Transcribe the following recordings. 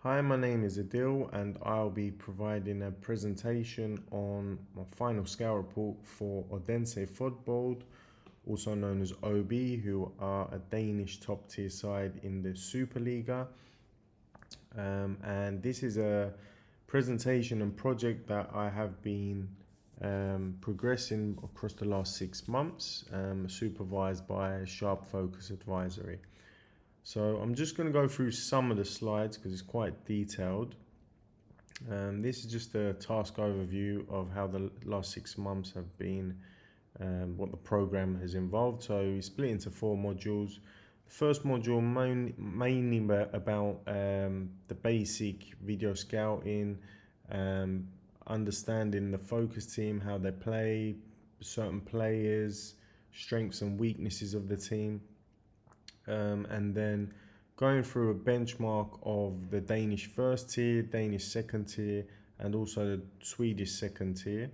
Hi, my name is Adil and I'll be providing a presentation on my final scout report for Odense Boldklub, also known as OB, who are a Danish top tier side in the Superliga. And this is a presentation and project that I have been progressing across the last 6 months, supervised by Sharp Focus Advisory. So I'm just going to go through some of the slides because it's quite detailed. This is just a task overview of how the last 6 months have been, what the program has involved. So we split into 4 modules. The first module mainly about the basic video scouting, understanding the focus team, how they play, certain players, strengths and weaknesses of the team. And then going through a benchmark of the Danish first tier, Danish second tier, and also the Swedish second tier.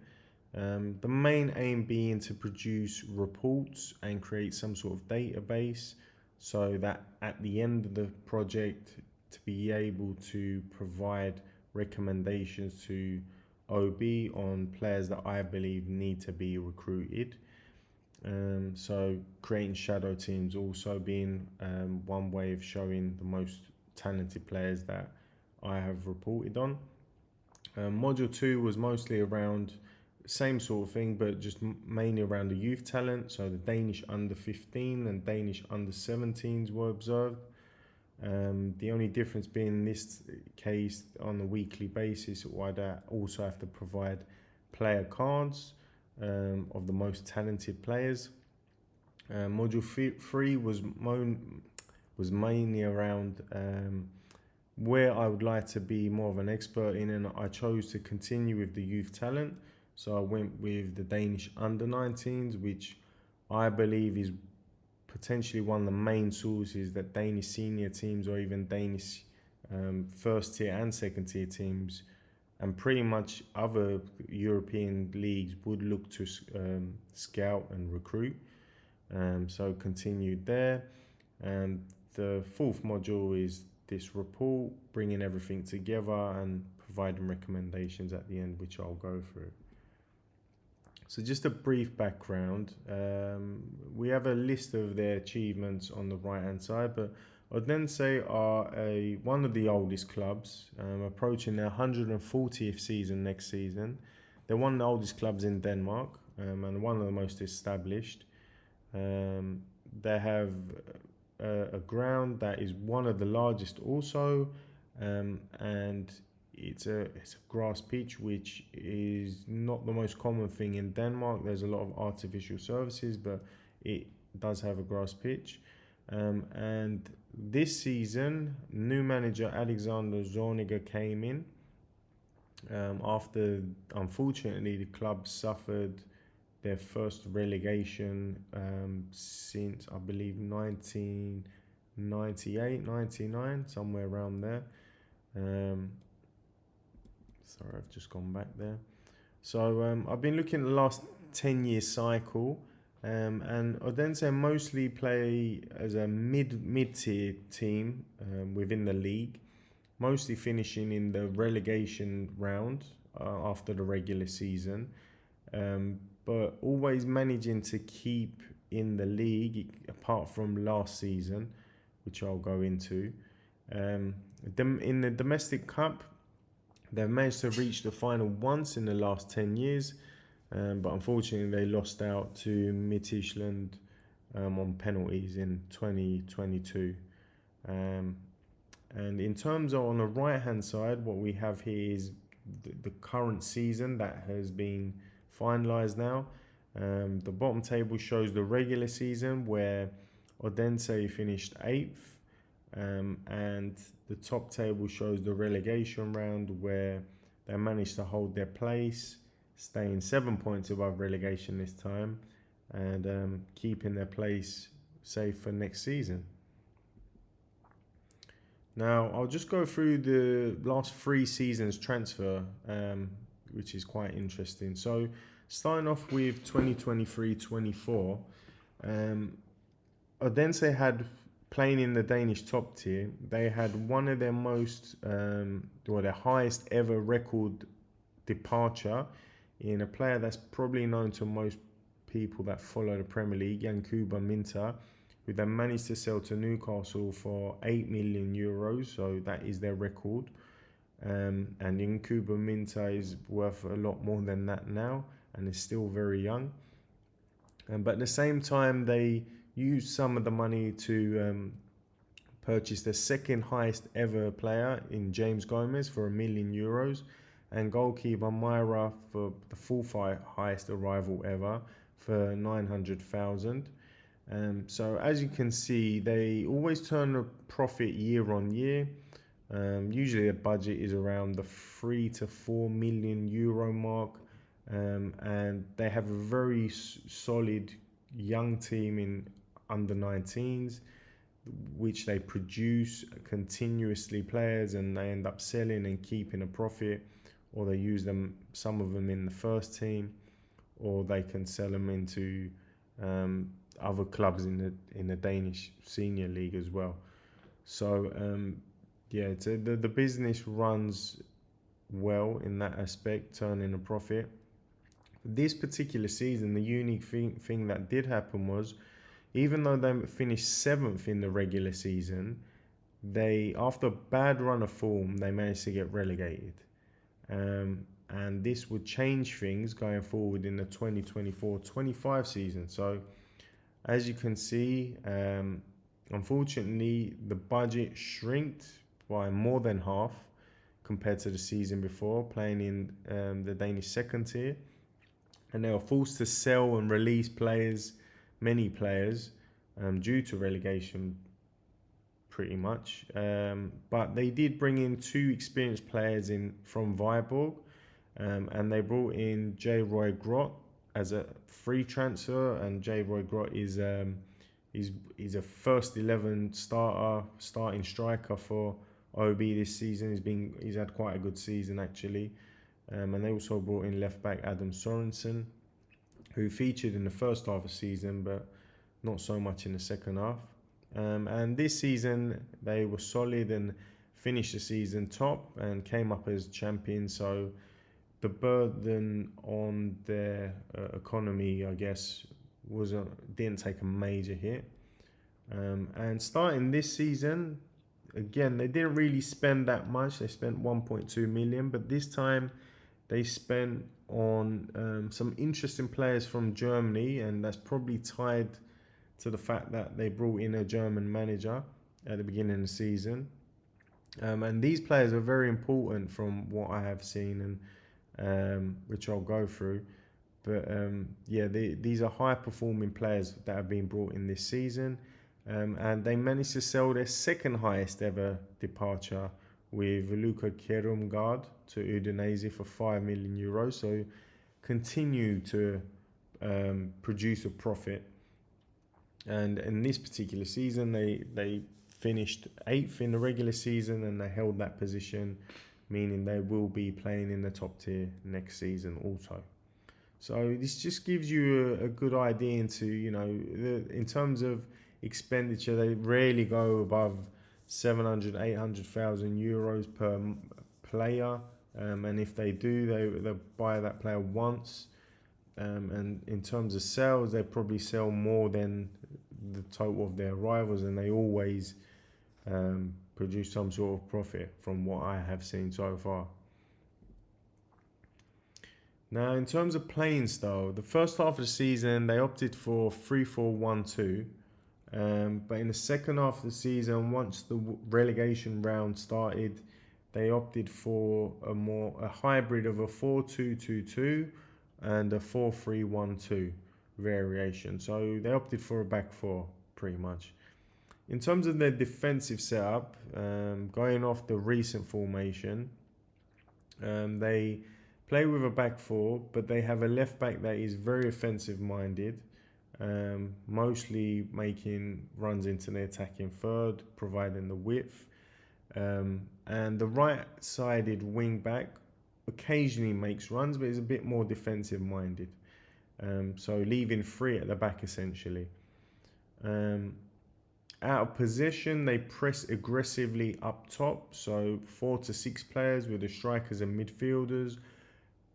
The main aim being to produce reports and create some sort of database so that at the end of the project to be able to provide recommendations to OB on players that I believe need to be recruited. So creating shadow teams also being one way of showing the most talented players that I have reported on. Module 2 was mostly around same sort of thing, but just mainly around the youth talent. So the Danish under 15 and Danish under 17s were observed. The only difference being in this case on a weekly basis, I'd also have to provide player cards of the most talented players. Module 3 was mainly around where I would like to be more of an expert in, and I chose to continue with the youth talent. So I went with the Danish under 19s, which I believe is potentially one of the main sources that Danish senior teams or even Danish first tier and second tier teams and pretty much other European leagues would look to scout and recruit. So continued there. And the 4th module is this report, bringing everything together and providing recommendations at the end, which I'll go through. So just a brief background. We have a list of their achievements on the right hand side, but Odense are one of the oldest clubs, approaching their 140th season next season. They're one of the oldest clubs in Denmark and one of the most established. They have a ground that is one of the largest also, and it's a grass pitch, which is not the most common thing in Denmark. There's a lot of artificial surfaces, but it does have a grass pitch. And this season, new manager Alexander Zorniger came in after, unfortunately, the club suffered their first relegation since, I believe, 1998, 99, somewhere around there. Sorry, I've just gone back there. So I've been looking at the last 10-year cycle, and Odense mostly play as a mid-tier team within the league, mostly finishing in the relegation round after the regular season, but always managing to keep in the league apart from last season, which I'll go into. In the domestic cup, they've managed to reach the final once in the last 10 years, but unfortunately they lost out to Midtjylland on penalties in 2022. And in terms of on the right hand side, what we have here is the current season that has been finalized now. The bottom table shows the regular season where Odense finished 8th, and the top table shows the relegation round where they managed to hold their place, staying 7 points above relegation this time, and keeping their place safe for next season. Now, I'll just go through the last 3 seasons transfer, which is quite interesting. So, starting off with 2023-24, Odense had playing in the Danish top tier, they had one of their most, or their highest ever record departure in a player that's probably known to most people that follow the Premier League, Yankuba Minta, who they managed to sell to Newcastle for 8 million euros. So that is their record. And Yankuba Minta is worth a lot more than that now and is still very young. But at the same time, they used some of the money to purchase the second highest ever player in James Gomez for €1 million, and goalkeeper Myra for the fourth highest arrival ever for 900,000. So as you can see, they always turn a profit year on year. Usually the budget is around the 3 to 4 million euro mark. And they have a very solid young team in under 19s, which they produce continuously players, and they end up selling and keeping a profit, or they use them, some of them in the first team, or they can sell them into other clubs in the Danish senior league as well. So the business runs well in that aspect, turning a profit. This particular season, the unique thing that did happen was, even though they finished 7th in the regular season, they, after a bad run of form, they managed to get relegated. And this would change things going forward in the 2024-25 season. So as you can see, unfortunately, the budget shrinked by more than half compared to the season before, playing in the Danish second tier. And they were forced to sell and release players, many players, due to relegation, pretty much. But they did bring in 2 experienced players in from Viborg, and they brought in J. Roy Grot as a free transfer. And J. Roy Grot is he's a first 11 starting striker for OB this season. He's had quite a good season actually. And they also brought in left back Adam Sorensen, who featured in the first half of the season, but not so much in the second half. And this season, they were solid and finished the season top and came up as champions. So the burden on their economy, I guess, didn't take a major hit. And starting this season, again, they didn't really spend that much. They spent 1.2 million, but this time they spent on some interesting players from Germany, and that's probably tied to the fact that they brought in a German manager at the beginning of the season. And these players are very important from what I have seen, and which I'll go through. But these are high-performing players that have been brought in this season. And they managed to sell their second highest ever departure with Luca Kerumgaard to Udinese for 5 million euros. So continue to produce a profit. And in this particular season, they finished 8th in the regular season, and they held that position, meaning they will be playing in the top tier next season also. So this just gives you a good idea into, in terms of expenditure, they rarely go above 700, 800,000 euros per player. And if they do, they'll buy that player once. And in terms of sales, they probably sell more than the total of their rivals, and they always produce some sort of profit from what I have seen so far. Now, in terms of playing style, the first half of the season, they opted for 3-4-1-2. But in the second half of the season, once the relegation round started, they opted for a hybrid of a 4-2-2-2 and a 4-3-1-2 variation. So they opted for a back four, pretty much. In terms of their defensive setup, going off the recent formation, they play with a back four, but they have a left back that is very offensive minded, mostly making runs into the attacking third, providing the width. And the right-sided wing back occasionally makes runs, but is a bit more defensive minded. So leaving three at the back essentially. out of possession, they press aggressively up top. So 4 to 6 players with the strikers and midfielders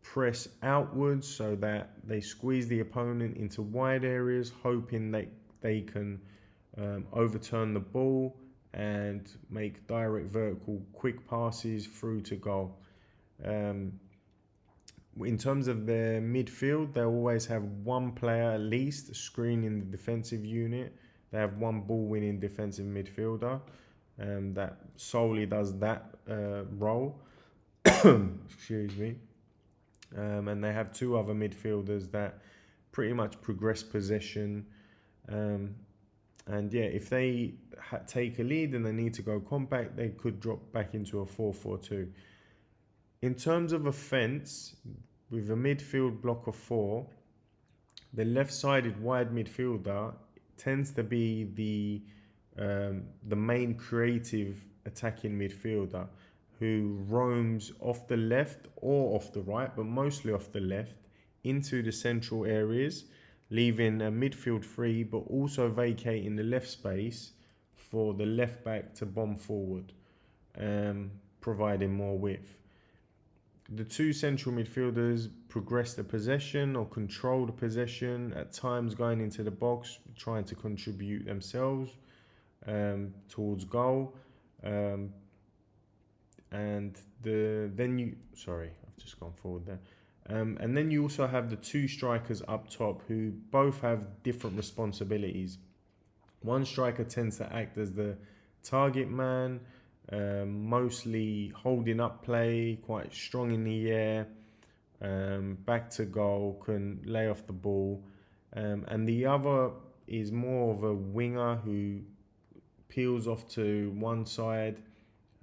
press outwards so that they squeeze the opponent into wide areas, hoping that they can overturn the ball and make direct vertical quick passes through to goal. In terms of their midfield, they always have one player at least screening the defensive unit. They have one ball-winning defensive midfielder that solely does that role. Excuse me. And they have 2 other midfielders that pretty much progress possession. And yeah, if they take a lead and they need to go compact, they could drop back into a 4-4-2. In terms of offence, with a midfield block of 4, the left-sided wide midfielder tends to be the main creative attacking midfielder who roams off the left or off the right, but mostly off the left, into the central areas, leaving a midfield free, but also vacating the left space for the left back to bomb forward, providing more width. The 2 central midfielders progress the possession or control the possession, at times going into the box, trying to contribute themselves towards goal. And I've just gone forward there. And then you also have the 2 strikers up top who both have different responsibilities. One striker tends to act as the target man, mostly holding up play, quite strong in the air, back to goal, can lay off the ball. And the other is more of a winger who peels off to one side,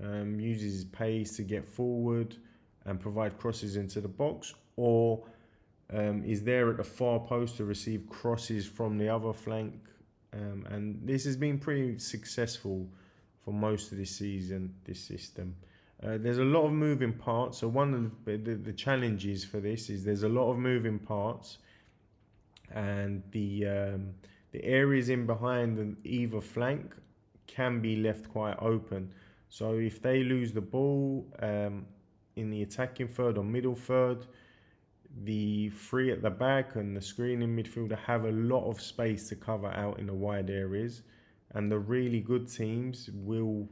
uses his pace to get forward and provide crosses into the box, or is there at the far post to receive crosses from the other flank. And this has been pretty successful for most of this season, this system. There's a lot of moving parts. So one of the challenges for this is there's a lot of moving parts, and the areas in behind either flank can be left quite open. So if they lose the ball in the attacking third or middle third, the 3 at the back and the screening midfielder have a lot of space to cover out in the wide areas, and the really good teams will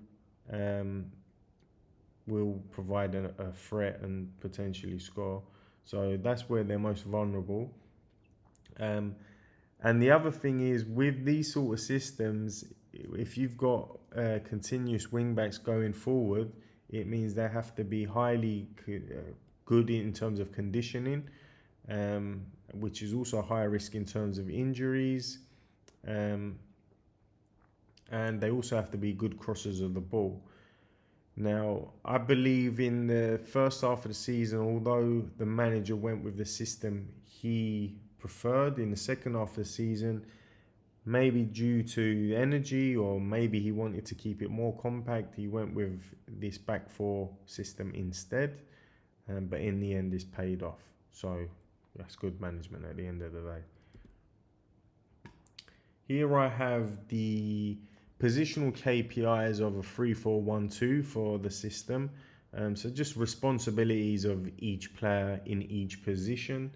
provide a threat and potentially score. So that's where they're most vulnerable. And the other thing is, with these sort of systems, if you've got continuous wing backs going forward, it means they have to be highly good in terms of conditioning, which is also a higher risk in terms of injuries. And they also have to be good crossers of the ball. Now, I believe in the first half of the season, although the manager went with the system he preferred, in the second half of the season, maybe due to energy, or maybe he wanted to keep it more compact, he went with this back 4 system instead. But in the end, it's paid off. So that's good management at the end of the day. Here I have the positional KPIs of a 3-4-1-2 for the system. So just responsibilities of each player in each position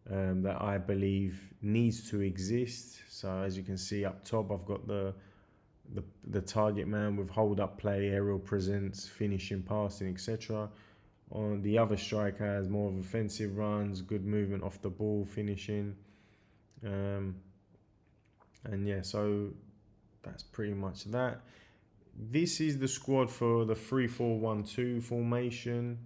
that I believe needs to exist. So as you can see up top, I've got the target man with hold up play, aerial presence, finishing, passing, etc. On the other striker has more of offensive runs, good movement off the ball, finishing. And yeah, so that's pretty much that. This is the squad for the 3-4-1-2 formation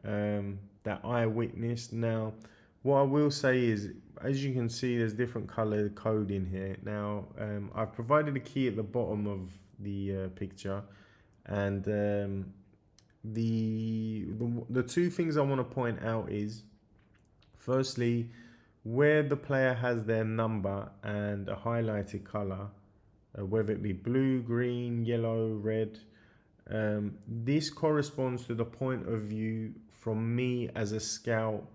that I witnessed. Now, what I will say is, as you can see, there's different color coding here. Now, I've provided a key at the bottom of the picture, and the 2 things I want to point out is, firstly, where the player has their number and a highlighted color, whether it be blue, green, yellow, red, this corresponds to the point of view from me as a scout,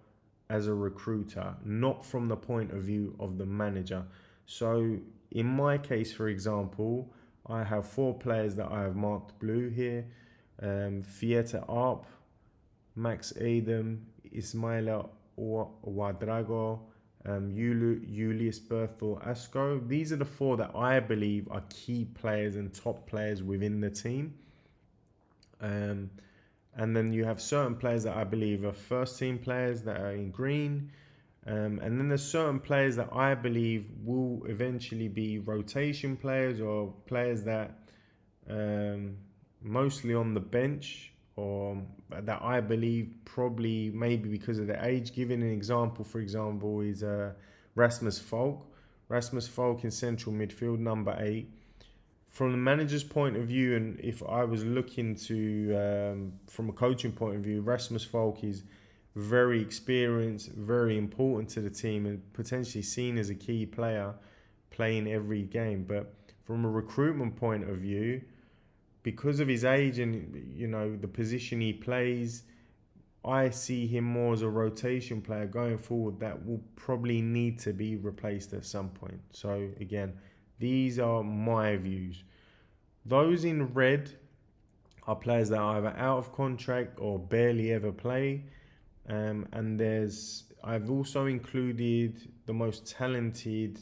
as a recruiter, not from the point of view of the manager. So in my case, for example, I have 4 players that I have marked blue here. Fieta Arp, Max Adam, Ismaila Ouadrago, Julius Berthel Asco. These are the 4 that I believe are key players and top players within the team. And then you have certain players that I believe are first team players that are in green. And then there's certain players that I believe will eventually be rotation players or players that mostly on the bench, or that I believe probably maybe because of their age. Giving an example, for example, is Rasmus Falk. Rasmus Falk in central midfield, number 8. From the manager's point of view, and if I was looking to, from a coaching point of view, Rasmus Falk is very experienced, very important to the team, and potentially seen as a key player playing every game. But from a recruitment point of view, because of his age and, you know, the position he plays, I see him more as a rotation player going forward that will probably need to be replaced at some point. So again, these are my views. Those in red are players that are either out of contract or barely ever play. And I've also included the most talented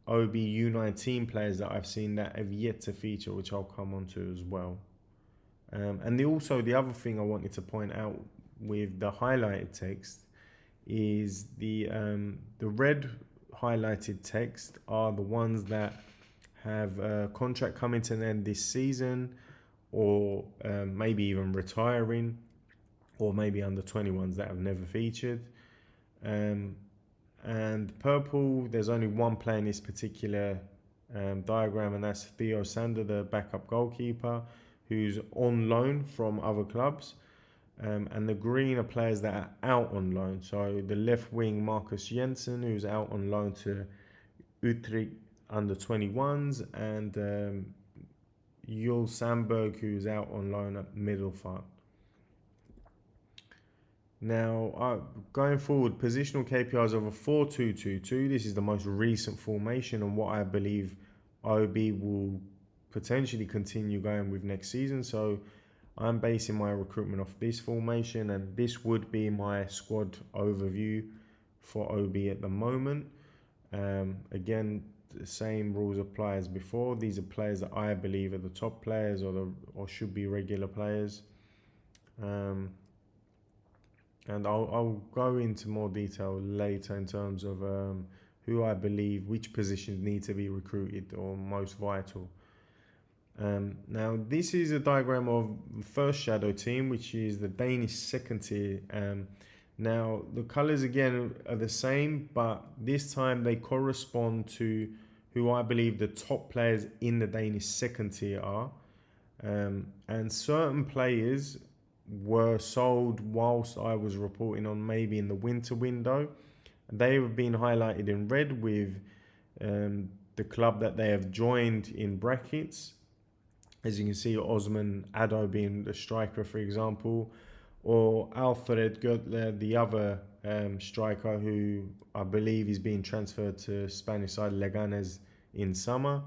OB U19 players that I've seen that have yet to feature, which I'll come on to as well. And the other thing I wanted to point out with the highlighted text is the red highlighted text are the ones that have a contract coming to an end this season, or maybe even retiring, or maybe under 21s that have never featured. And purple, there's only one player in this particular diagram, and that's Theo Sander, the backup goalkeeper, who's on loan from other clubs. And the green are players that are out on loan. So the left wing, Marcus Jensen, who's out on loan to Utrecht under 21s, and Jules Sandberg, who's out on loan at Middelfart. Now, going forward, positional KPIs of a 4-2-2-2. This is the most recent formation and what I believe OB will potentially continue going with next season. So I'm basing my recruitment off this formation, and this would be my squad overview for OB at the moment. Again, the same rules apply as before. These are players that I believe are the top players or should be regular players. And I'll go into more detail later in terms of who I believe, which positions need to be recruited or most vital. Now, this is a diagram of the first shadow team, which is the Danish second tier. Now, the colours again are the same, but this time they correspond to who I believe the top players in the Danish second tier are. And certain players were sold whilst I was reporting on, maybe in the winter window. They have been highlighted in red with the club that they have joined in brackets. As you can see, Osman Ado being the striker, for example, or Alfred Götler, the other striker, who I believe is being transferred to Spanish side Leganes in summer.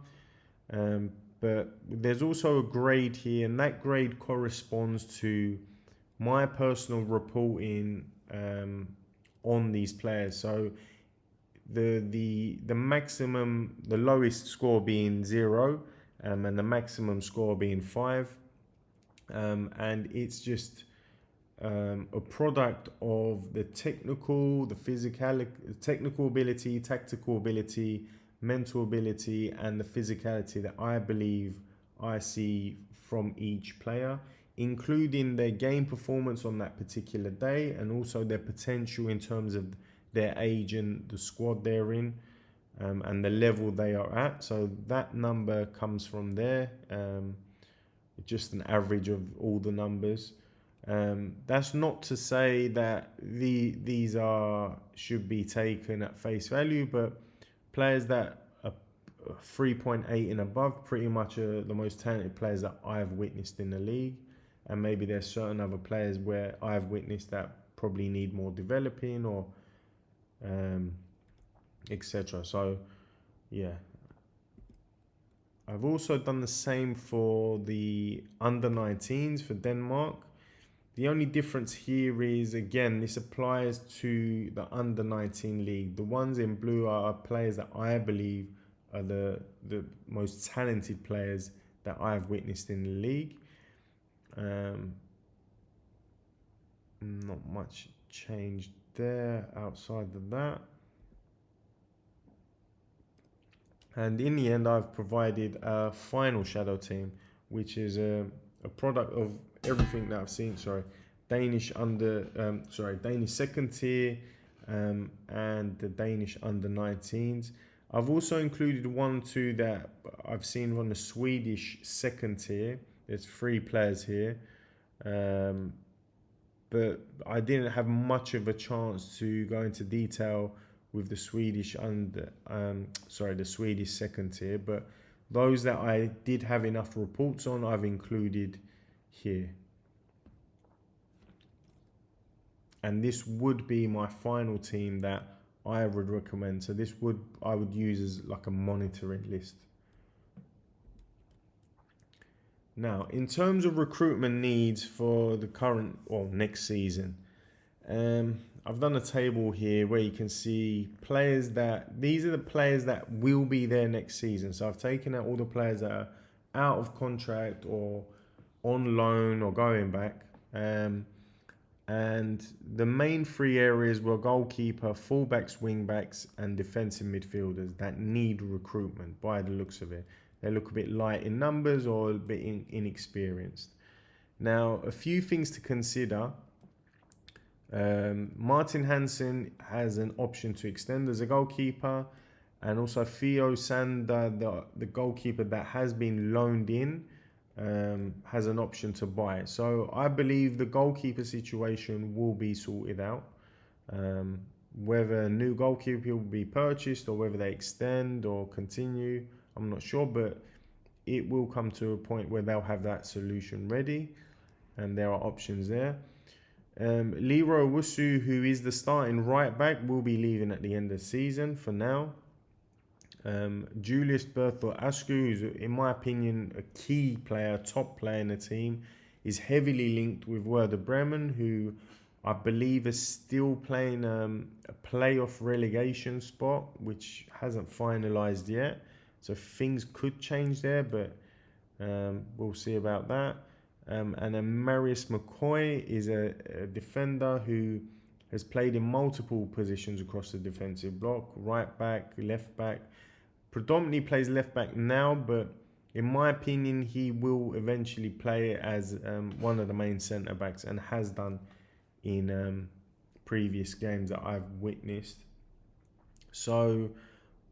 But there's also a grade here, and that grade corresponds to my personal reporting on these players. So the maximum, the lowest score being 0, and the maximum score being 5, and it's just a product of the technical ability, tactical ability, mental ability, and the physicality that I believe I see from each player, including their game performance on that particular day, and also their potential in terms of their age and the squad they're in, and the level they are at. So that number comes from there, just an average of all the numbers. That's not to say that these should be taken at face value, but players that are 3.8 and above pretty much are the most talented players that I've witnessed in the league. And maybe there's certain other players where I've witnessed that probably need more developing, or etc. So yeah. I've also done the same for the under-19s for Denmark. The only difference here is, again, this applies to the under-19 league. The ones in blue are players that I believe are the most talented players that I've witnessed in the league. Not much changed there outside of that. And in the end, I've provided a final shadow team, which is a product of everything that I've seen. Danish second tier, and the Danish under-19s. I've also included 1-2 that I've seen on the Swedish second tier. There's 3 players here, but I didn't have much of a chance to go into detail with the Swedish the Swedish second tier, but those that I did have enough reports on, I've included here. And this would be my final team that I would recommend. So I would use as like a monitoring list. Now, in terms of recruitment needs for the current or next season, I've done a table here where you can see these are the players that will be there next season. So I've taken out all the players that are out of contract or on loan or going back. And the main 3 areas were goalkeeper, fullbacks, wingbacks, and defensive midfielders that need recruitment by the looks of it. They look a bit light in numbers or a bit inexperienced. Now, a few things to consider. Martin Hansen has an option to extend as a goalkeeper, and also Theo Sander, the goalkeeper that has been loaned in, has an option to buy. So I believe the goalkeeper situation will be sorted out. Whether a new goalkeeper will be purchased or whether they extend or continue, I'm not sure, but it will come to a point where they'll have that solution ready, and there are options there. Leroy Wusu, who is the starting right back, will be leaving at the end of the season for now. Julius Berthel Asku, who's in my opinion a key player, top player in the team, is heavily linked with Werder Bremen, who I believe is still playing a playoff relegation spot, which hasn't finalised yet. So things could change there, but we'll see about that. And then Marius McCoy is a defender who has played in multiple positions across the defensive block, right back, left back. Predominantly plays left back now, but in my opinion, he will eventually play as one of the main centre backs, and has done in previous games that I've witnessed. So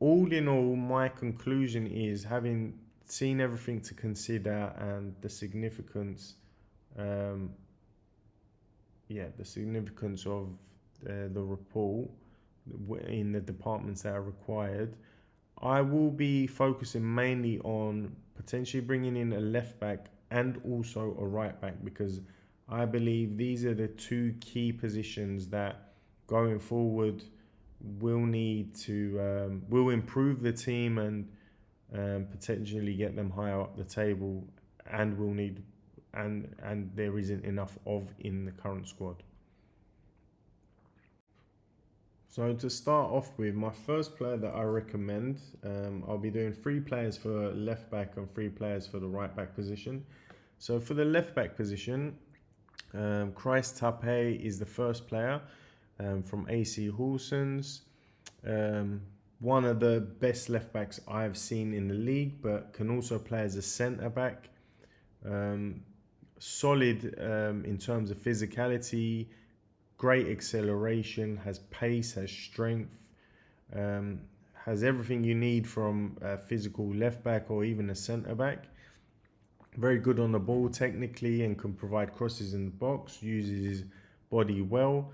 all in all, my conclusion is, having seen everything to consider and the significance, the significance of the report in the departments that are required, I will be focusing mainly on potentially bringing in a left back and also a right back, because I believe these are the 2 key positions that going forward will need to will improve the team and potentially get them higher up the table, and will need and there isn't enough of in the current squad. So to start off with, my first player that I recommend, I'll be doing 3 players for left back and 3 players for the right back position. So for the left back position, Christ Tape is the first player from AC Horsens. One of the best left backs I've seen in the league, but can also play as a centre back. Solid in terms of physicality, great acceleration, has pace, has strength, has everything you need from a physical left back or even a centre back. Very good on the ball technically and can provide crosses in the box, uses his body well,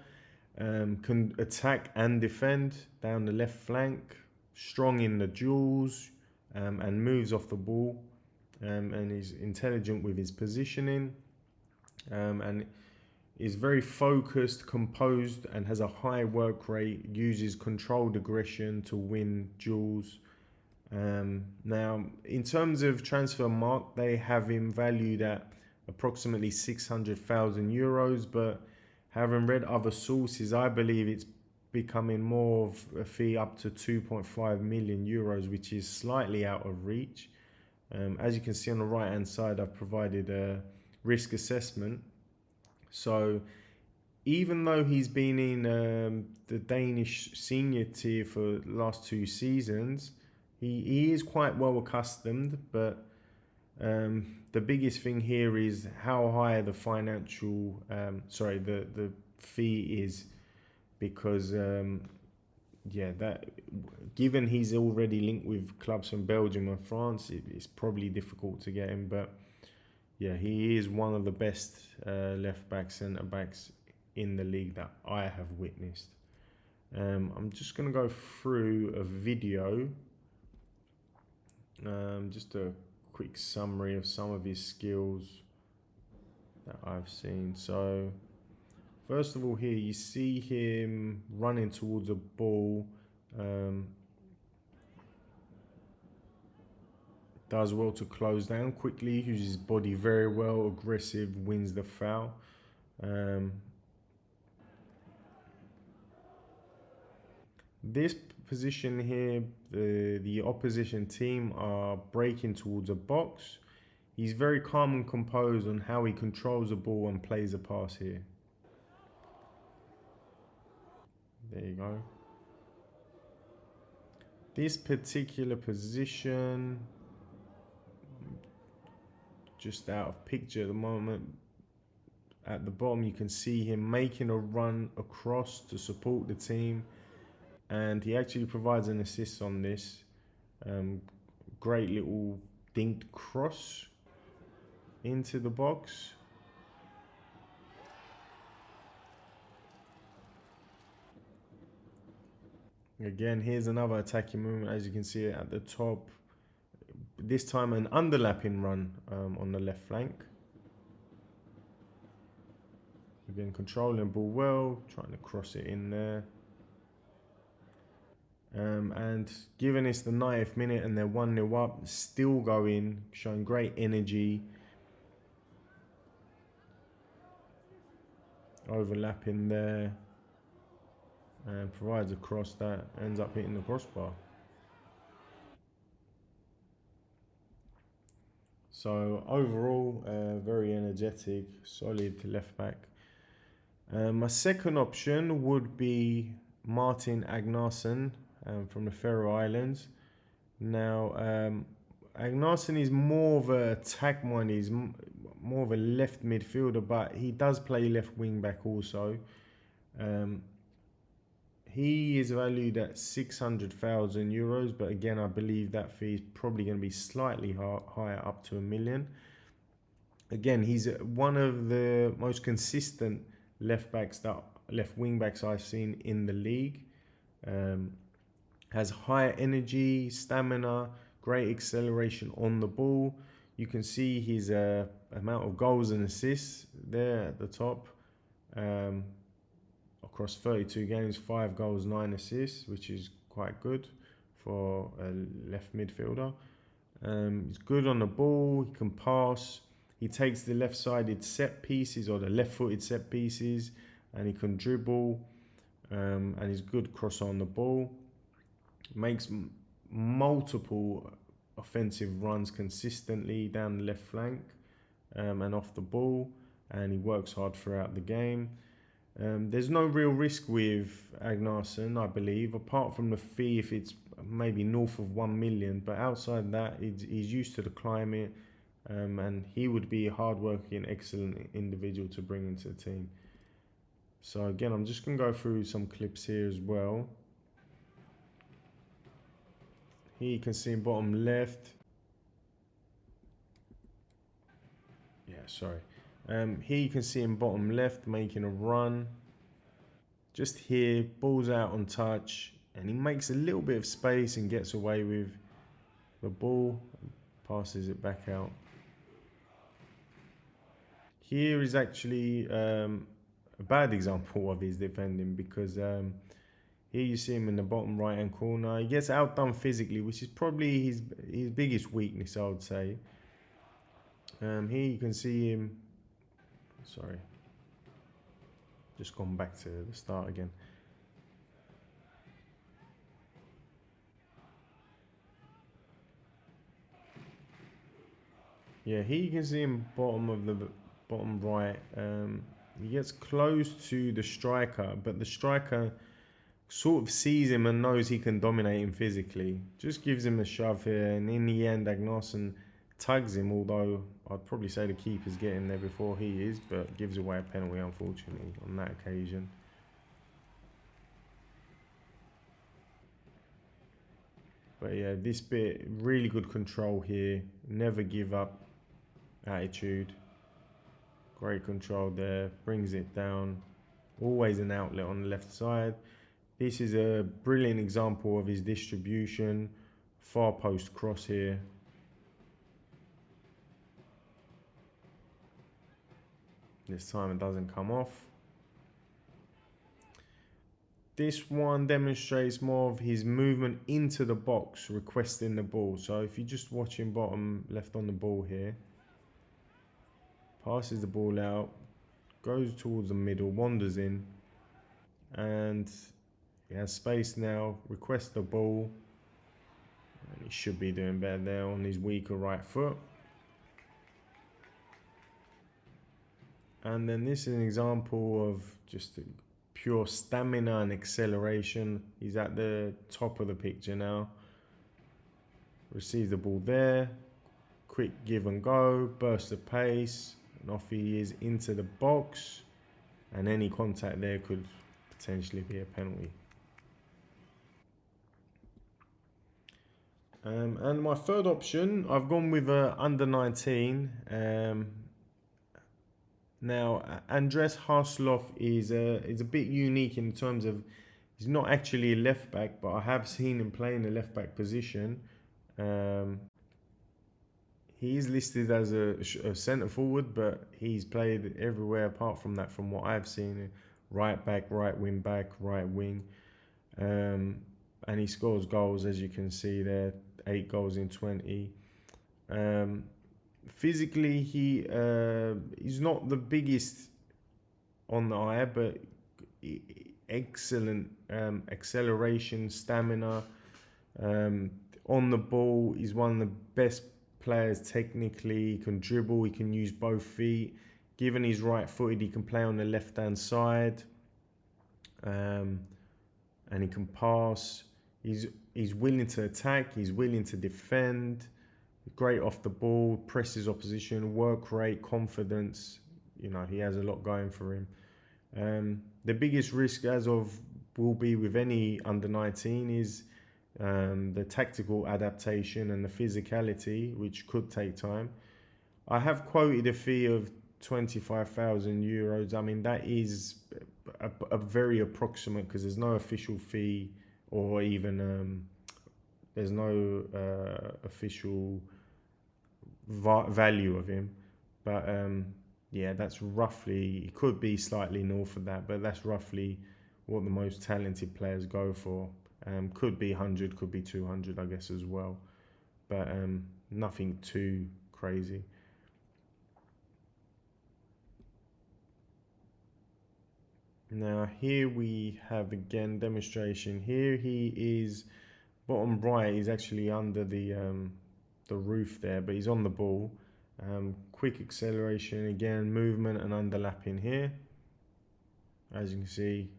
can attack and defend down the left flank, strong in the duels, and moves off the ball, and is intelligent with his positioning, and is very focused, composed, and has a high work rate, uses controlled aggression to win duels, Now, in terms of transfer mark, they have him valued at approximately 600,000 euros, but having read other sources, I believe it's becoming more of a fee up to 2.5 million euros, which is slightly out of reach. As you can see on the right hand side, I've provided a risk assessment. So even though he's been in the Danish senior tier for the last 2 seasons, he is quite well accustomed, but the biggest thing here is how high the financial, the fee is, because that given he's already linked with clubs from Belgium and France, it's probably difficult to get him. But yeah, he is one of the best left backs, centre backs in the league that I have witnessed. I'm just going to go through a video, just a quick summary of some of his skills that I've seen. So first of all, here you see him running towards a ball. Does well to close down quickly, uses his body very well, aggressive, wins the foul. This position here, the opposition team are breaking towards a box. He's very calm and composed on how he controls the ball and plays a pass here. There you go. This particular position, just out of picture at the moment. At the bottom, you can see him making a run across to support the team, and he actually provides an assist on this. Great little dinked cross into the box. Again, here's another attacking movement, as you can see at the top. This time an underlapping run on the left flank. Again, controlling the ball well, trying to cross it in there. And given it's the 90th minute and they're 1-0 up, still going, showing great energy. Overlapping there. And provides a cross that ends up hitting the crossbar. So overall, very energetic, solid left back. My second option would be Martin Agnarsson from the Faroe Islands. Now, Agnarsson is more of an attack minded, he's more of a left midfielder, but he does play left wing back also. He is valued at 600,000 euros, but again, I believe that fee is probably going to be slightly higher, up to 1 million. Again, he's one of the most consistent left wing backs I've seen in the league. Has high energy, stamina, great acceleration on the ball. You can see his amount of goals and assists there at the top. Across 32 games, 5 goals, 9 assists, which is quite good for a left midfielder. He's good on the ball, he can pass, he takes the left-sided set pieces or the left-footed set pieces, and he can dribble, and he's good cross on the ball. Makes multiple offensive runs consistently down the left flank and off the ball, and he works hard throughout the game. There's no real risk with Agnarsson, I believe, apart from the fee if it's maybe north of 1 million. But outside that, he's used to the climate, and he would be a hard-working, excellent individual to bring into the team. So again, I'm just going to go through some clips here as well. Here you can see in bottom left. Here you can see in bottom left making a run. Just here, ball's out on touch, and he makes a little bit of space and gets away with the ball, passes it back out. Here is actually a bad example of his defending, because Here you see him in the bottom right hand corner. He gets outdone physically, which is probably his biggest weakness, I would say. Here you can see him. Sorry, just gone back to the start again. Yeah, here you can see him bottom right. He gets close to the striker, but the striker sort of sees him and knows he can dominate him physically. Just gives him a shove here, and in the end, Agnoson tugs him, although I'd probably say the keeper's getting there before he is, but gives away a penalty, unfortunately, on that occasion. But yeah, this bit, really good control here. Never give up attitude. Great control there, brings it down. Always an outlet on the left side. This is a brilliant example of his distribution. Far post cross here. This time it doesn't come off. This one demonstrates more of his movement into the box, requesting the ball. So if you're just watching bottom left on the ball here, passes the ball out, goes towards the middle, wanders in, and he has space now, requests the ball, and he should be doing better there on his weaker right foot. And then this is an example of just pure stamina and acceleration. He's at the top of the picture now. Receives the ball there, quick give and go, burst of pace, and off he is into the box, and any contact there could potentially be a penalty. And my third option, I've gone with under 19. Now, Andres Harsloff is a bit unique in terms of he's not actually a left back, but I have seen him play in the left back position. He is listed as a centre forward, but he's played everywhere apart from that, from what I've seen. Right back, right wing back, right wing. And he scores goals, as you can see there, 8 goals in 20. Physically, he's not the biggest on the eye, but excellent acceleration, stamina. On the ball, he's one of the best players technically. He can dribble, he can use both feet. Given he's right-footed, he can play on the left-hand side, and he can pass. He's willing to attack, he's willing to defend. Great off the ball, presses opposition, work rate, confidence. You know, he has a lot going for him. The biggest risk as of will be with any under 19 is the tactical adaptation and the physicality, which could take time. I have quoted a fee of 25,000 euros. I mean, that is a very approximate, because there's no official fee, or even there's no official value of him. But yeah, that's roughly, it could be slightly north of that, but that's roughly what the most talented players go for. Could be 100, could be 200, I guess, as well. But nothing too crazy. Now here we have again demonstration. Here he is bottom right. He's actually under the roof there, but he's on the ball. Quick acceleration again, movement and underlapping here. As you can see,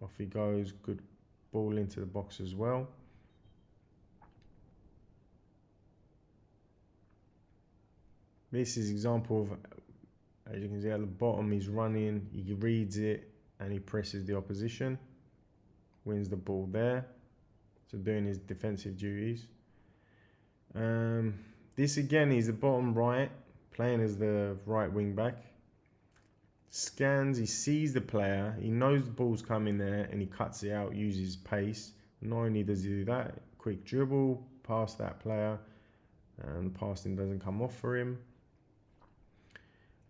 off he goes. Good ball into the box as well. This is example of, as you can see at the bottom, he's running, he reads it, and he presses the opposition, wins the ball there, so doing his defensive duties. This again is the bottom right, playing as the right wing back. Scans, he sees the player, he knows the ball's coming there, and he cuts it out, uses pace. Not only does he do that, quick dribble past that player, and the passing doesn't come off for him.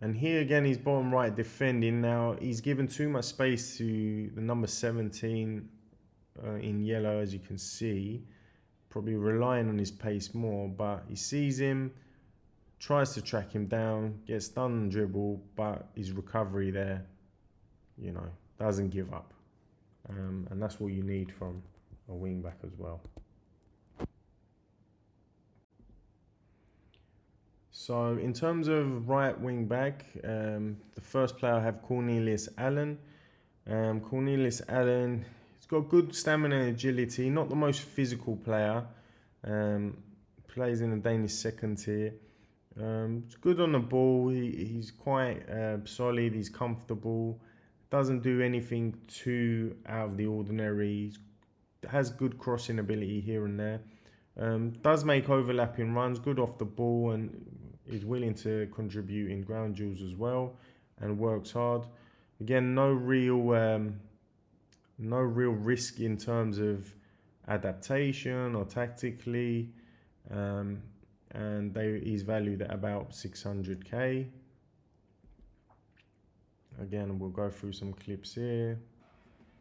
And here again, he's bottom right defending. Now, he's given too much space to the number 17 in yellow, as you can see, probably relying on his pace more, but he sees him, tries to track him down, gets done on dribble, but his recovery there, you know, doesn't give up. And that's what you need from a wing back as well. So in terms of right wing back, the first player I have Cornelius Allen. Cornelius Allen, he's got good stamina and agility, not the most physical player. Plays in the Danish second tier. It's good on the ball. He's quite solid. He's comfortable. Doesn't do anything too out of the ordinary. Has good crossing ability here and there. Does make overlapping runs. Good off the ball and is willing to contribute in ground duels as well, and works hard. Again, no real risk in terms of adaptation or tactically. And he's valued at about 600k. Again, we'll go through some clips here.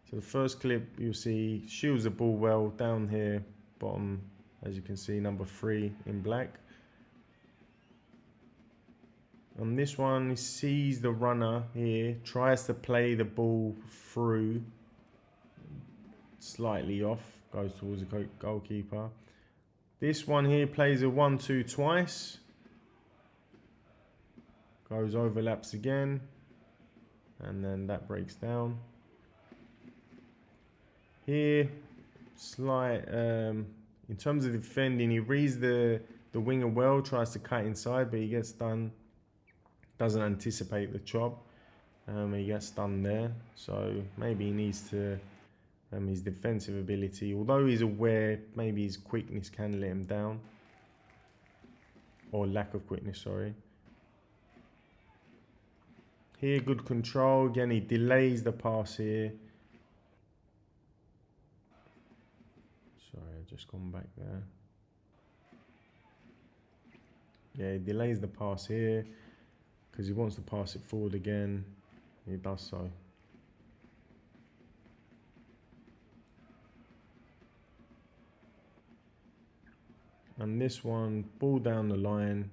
So the first clip, you'll see shields the ball well down here, bottom, as you can see, number 3 in black. On this one, he sees the runner here, tries to play the ball through, slightly off, goes towards the goalkeeper. This one here plays a 1-2 twice. Goes overlaps again. And then that breaks down. Here, slight, in terms of defending, he reads the winger well, tries to cut inside, but he gets done. Doesn't anticipate the chop. He gets done there. So maybe he needs to... his defensive ability, although he's aware, maybe his quickness can let him down. Or lack of quickness, sorry. Here, good control. Again, he delays the pass here. Sorry, I've just gone back there. Yeah, he delays the pass here because he wants to pass it forward again. He does so. And this one, ball down the line,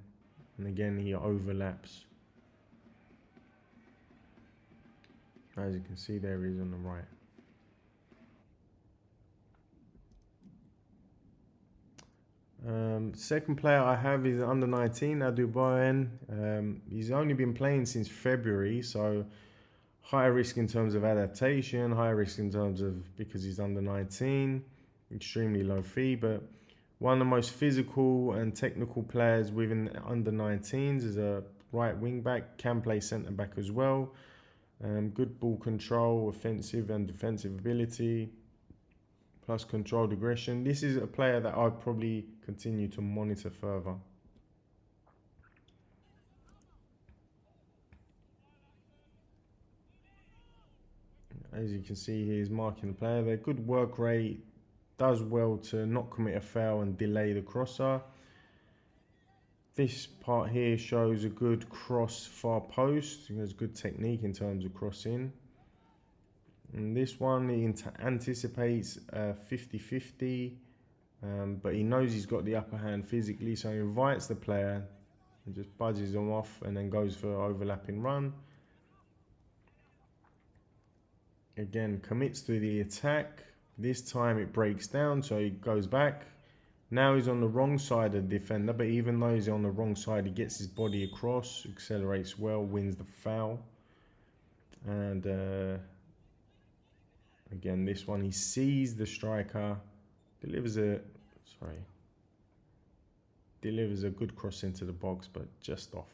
and again he overlaps. As you can see, there he is on the right. Second player I have is under 19, Adu Boyen. He's only been playing since February, so high risk in terms of adaptation, high risk in terms of because he's under 19, extremely low fee, but one of the most physical and technical players within under 19s is a right wing back, can play centre back as well. Good ball control, offensive and defensive ability, plus controlled aggression. This is a player that I'd probably continue to monitor further. As you can see, he's marking the player there. Good work rate. Does well to not commit a foul and delay the crosser. This part here shows a good cross far post. He has good technique in terms of crossing. And this one, he anticipates 50-50, but he knows he's got the upper hand physically, so he invites the player and just budges him off and then goes for overlapping run. Again, commits to the attack. This time it breaks down, so he goes back. Now he's on the wrong side of the defender, but even though he's on the wrong side, he gets his body across, accelerates well, wins the foul. And again, this one, he sees the striker, delivers a good cross into the box, but just off.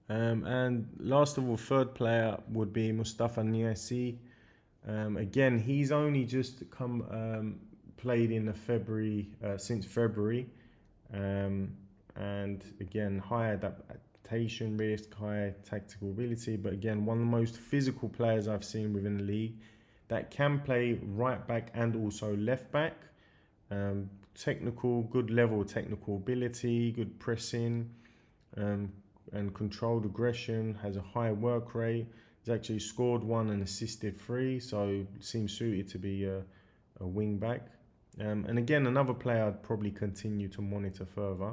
And last of all, third player would be Mustafa Niasse. Again, he's only just come played in since February, and again, high adaptation risk, high tactical ability, but again, one of the most physical players I've seen within the league that can play right back and also left back. Technical, good level of technical ability, good pressing, and controlled aggression, has a high work rate, He's actually scored 1 and assisted 3, so seems suited to be a wing back. And again, another player I'd probably continue to monitor further.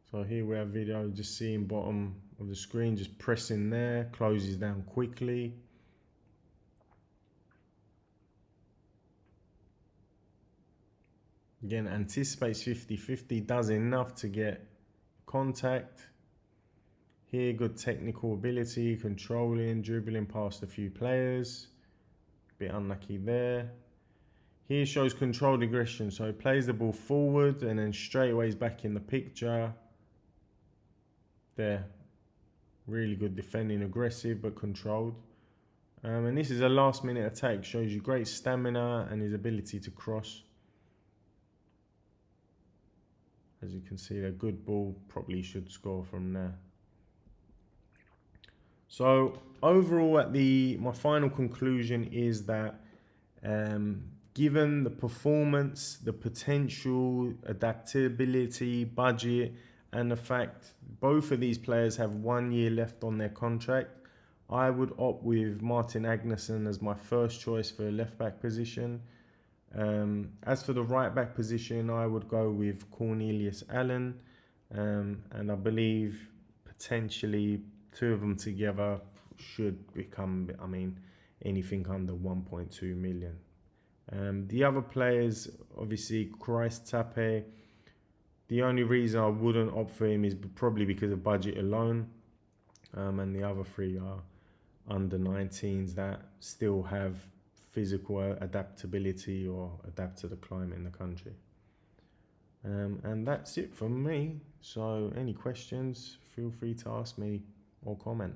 So here we have video, just seeing bottom of the screen, just pressing there, closes down quickly. Again, anticipates 50-50, does enough to get contact. Here, good technical ability, controlling, dribbling past a few players. Bit unlucky there. Here shows controlled aggression, so he plays the ball forward and then straight away he's back in the picture. There, really good defending, aggressive but controlled. And this is a last minute attack, shows you great stamina and his ability to cross. As you can see, a good ball, probably should score from there. So overall, my final conclusion is that given the performance, the potential, adaptability, budget, and the fact both of these players have 1 year left on their contract, I would opt with Martin Agnesson as my first choice for a left back position. As for the right back position, I would go with Cornelius Allen, and I believe potentially 2 of them together should become, anything under 1.2 million. The other players, obviously, Christ Tape, the only reason I wouldn't opt for him is probably because of budget alone. And the other 3 are under 19s that still have physical adaptability or adapt to the climate in the country. And that's it from me. So any questions, feel free to ask me or comment.